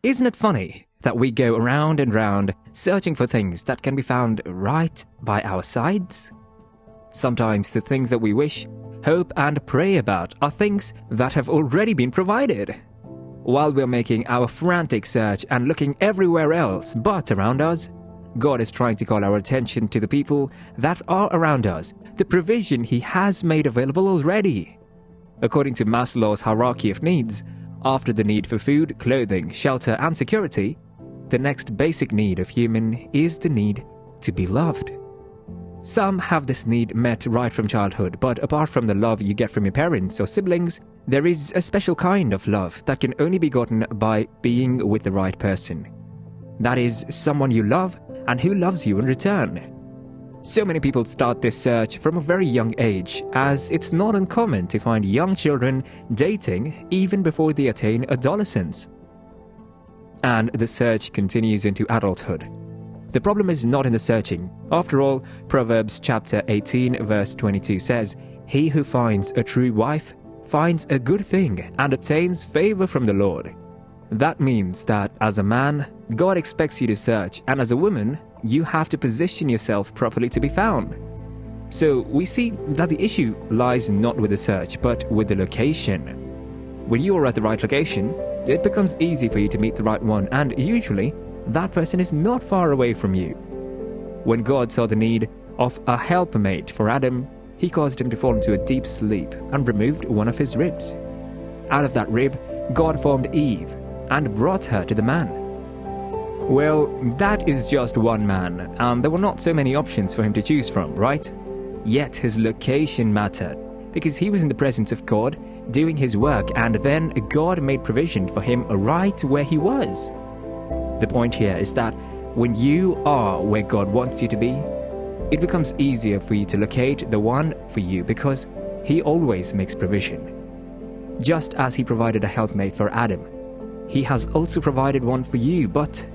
Isn't it funny that we go around and round searching for things that can be found right by our sides? Sometimes the things that we wish, hope and pray about are things that have already been provided. While we're making our frantic search and looking everywhere else but around us, God is trying to call our attention to the people that are around us, the provision He has made available already. According to Maslow's hierarchy of needs, after the need for food, clothing, shelter and security, the next basic need of human is the need to be loved. Some have this need met right from childhood, but apart from the love you get from your parents or siblings, there is a special kind of love that can only be gotten by being with the right person. That is, someone you love and who loves you in return. So many people start this search from a very young age, as it's not uncommon to find young children dating even before they attain adolescence. And the search continues into adulthood. The problem is not in the searching. After all, Proverbs chapter 18 verse 22 says, "He who finds a true wife finds a good thing and obtains favor from the Lord." That means that as a man, God expects you to search, and as a woman, you have to position yourself properly to be found. So we see that the issue lies not with the search, but with the location. When you are at the right location, it becomes easy for you to meet the right one, and usually, that person is not far away from you. When God saw the need of a helpmate for Adam, He caused him to fall into a deep sleep and removed one of his ribs. Out of that rib, God formed Eve and brought her to the man. Well, that is just one man, and there were not so many options for him to choose from, right? Yet his location mattered, because he was in the presence of God, doing His work, and then God made provision for him right where he was. The point here is that when you are where God wants you to be, it becomes easier for you to locate the one for you, because He always makes provision. Just as He provided a helpmate for Adam, He has also provided one for you, but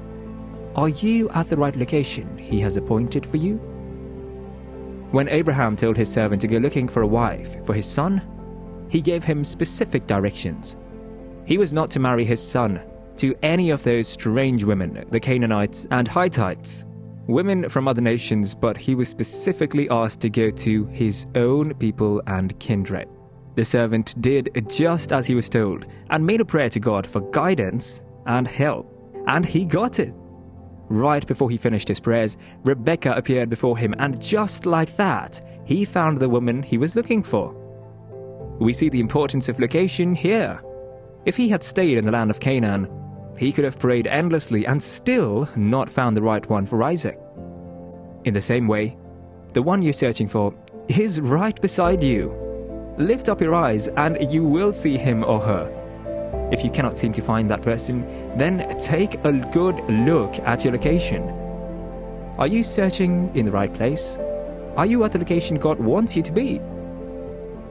are you at the right location He has appointed for you? When Abraham told his servant to go looking for a wife for his son, He gave him specific directions. He was not to marry his son to any of those strange women, the Canaanites and Hittites, women from other nations, but he was specifically asked to go to his own people and kindred. The servant did just as he was told and made a prayer to God for guidance and help, and he got it. Right before he finished his prayers, Rebecca appeared before him, and just like that, he found the woman he was looking for. We see the importance of location here. If he had stayed in the land of Canaan, he could have prayed endlessly and still not found the right one for Isaac. In the same way, the one you're searching for is right beside you. Lift up your eyes and you will see him or her. If you cannot seem to find that person, then take a good look at your location. Are you searching in the right place? Are you at the location God wants you to be?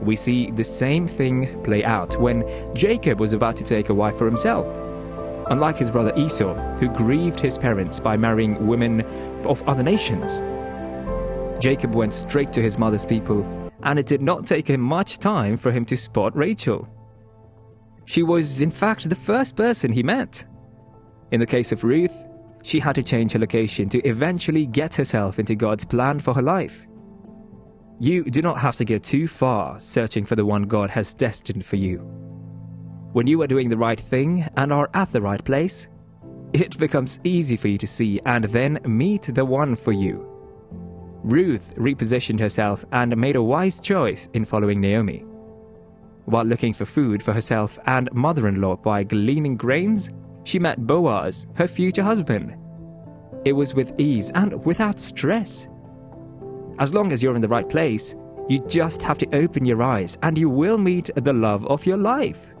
We see the same thing play out when Jacob was about to take a wife for himself. Unlike his brother Esau, who grieved his parents by marrying women of other nations, Jacob went straight to his mother's people, and it did not take him much time for him to spot Rachel. She was, in fact, the first person he met. In the case of Ruth, she had to change her location to eventually get herself into God's plan for her life. You do not have to go too far searching for the one God has destined for you. When you are doing the right thing and are at the right place, it becomes easy for you to see and then meet the one for you. Ruth repositioned herself and made a wise choice in following Naomi. While looking for food for herself and mother-in-law by gleaning grains, she met Boaz, her future husband. It was with ease and without stress. As long as you're in the right place, you just have to open your eyes and you will meet the love of your life.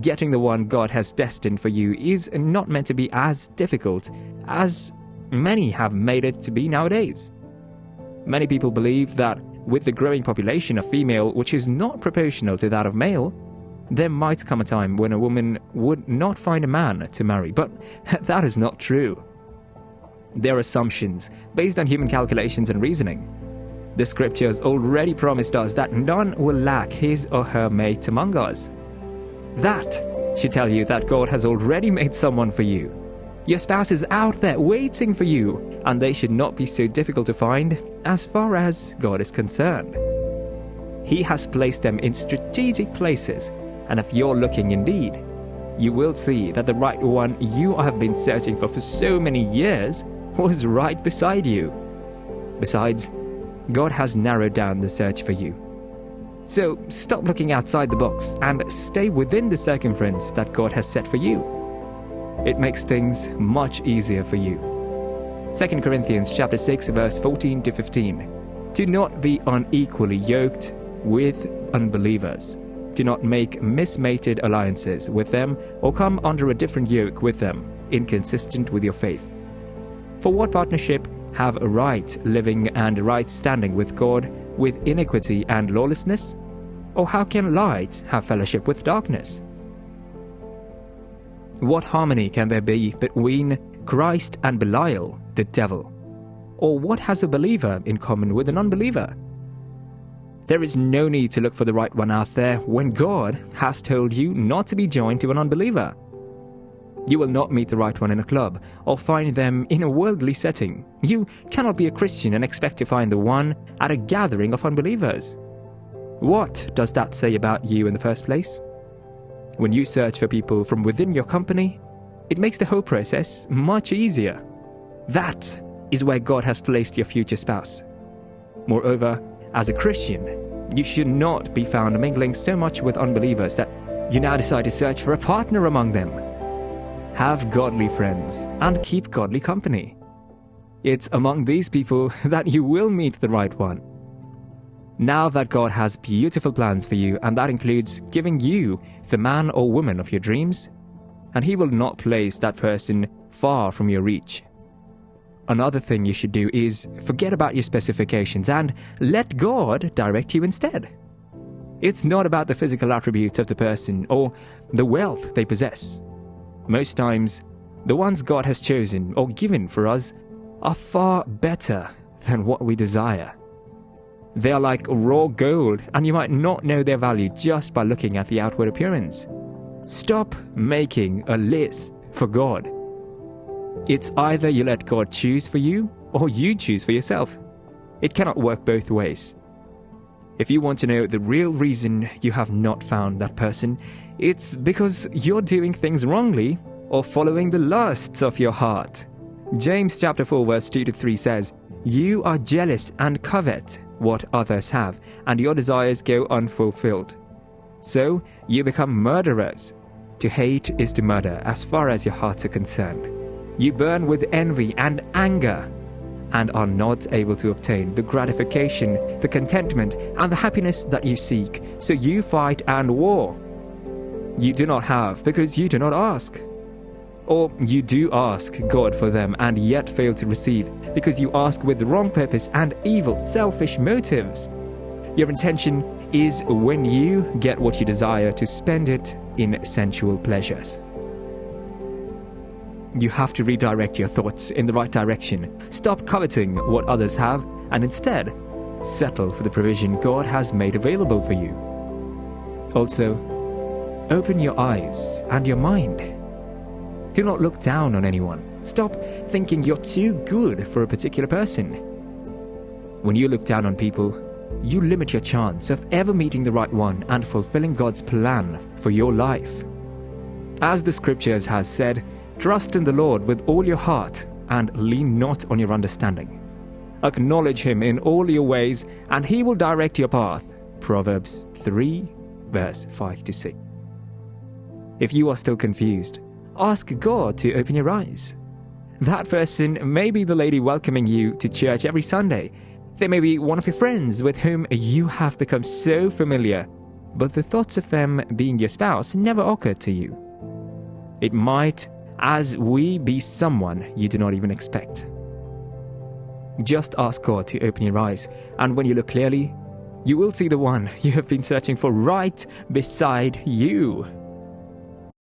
Getting the one God has destined for you is not meant to be as difficult as many have made it to be nowadays. Many people believe that with the growing population of female, which is not proportional to that of male, there might come a time when a woman would not find a man to marry, but that is not true. They are assumptions based on human calculations and reasoning. The scriptures already promised us that none will lack his or her mate among us. That should tell you that God has already made someone for you. Your spouse is out there waiting for you, and they should not be so difficult to find as far as God is concerned. He has placed them in strategic places, and if you're looking indeed, you will see that the right one you have been searching for so many years was right beside you. Besides, God has narrowed down the search for you. So stop looking outside the box and stay within the circumference that God has set for you. It makes things much easier for you. 2 Corinthians chapter 6 verse 14 to 15. Do not be unequally yoked with unbelievers. Do not make mismated alliances with them or come under a different yoke with them, inconsistent with your faith. For what partnership have a right living and right standing with God with iniquity and lawlessness? Or how can light have fellowship with darkness? What harmony can there be between Christ and Belial, the devil? Or what has a believer in common with an unbeliever? There is no need to look for the right one out there when God has told you not to be joined to an unbeliever. You will not meet the right one in a club or find them in a worldly setting. You cannot be a Christian and expect to find the one at a gathering of unbelievers. What does that say about you in the first place? When you search for people from within your company, it makes the whole process much easier. That is where God has placed your future spouse. Moreover, as a Christian, you should not be found mingling so much with unbelievers that you now decide to search for a partner among them. Have godly friends and keep godly company. It's among these people that you will meet the right one. Now that God has beautiful plans for you, and that includes giving you the man or woman of your dreams, and He will not place that person far from your reach. Another thing you should do is forget about your specifications and let God direct you instead. It's not about the physical attributes of the person or the wealth they possess. Most times, the ones God has chosen or given for us are far better than what we desire. They are like raw gold, and you might not know their value just by looking at the outward appearance. Stop making a list for God. It's either you let God choose for you, or you choose for yourself. It cannot work both ways. If you want to know the real reason you have not found that person, it's because you're doing things wrongly or following the lusts of your heart. James chapter 4 verse 2 to 3 says, "You are jealous and covet what others have, and your desires go unfulfilled. So you become murderers. To hate is to murder as far as your hearts are concerned. You burn with envy and anger, and are not able to obtain the gratification, the contentment, and the happiness that you seek. So you fight and war. You do not have because you do not ask. Or you do ask God for them and yet fail to receive because you ask with the wrong purpose and evil, selfish motives. Your intention is, when you get what you desire, to spend it in sensual pleasures." You have to redirect your thoughts in the right direction. Stop coveting what others have and instead settle for the provision God has made available for you. Also, open your eyes and your mind. Do not look down on anyone. Stop thinking you're too good for a particular person. When you look down on people, you limit your chance of ever meeting the right one and fulfilling God's plan for your life. As the scriptures has said, trust in the Lord with all your heart and lean not on your understanding. Acknowledge Him in all your ways and He will direct your path. Proverbs 3 verse 5 to 6. If you are still confused, ask God to open your eyes. That person may be the lady welcoming you to church every Sunday. They may be one of your friends with whom you have become so familiar, but the thoughts of them being your spouse never occurred to you. It might be someone you do not even expect. Just ask God to open your eyes, and when you look clearly, you will see the one you have been searching for right beside you.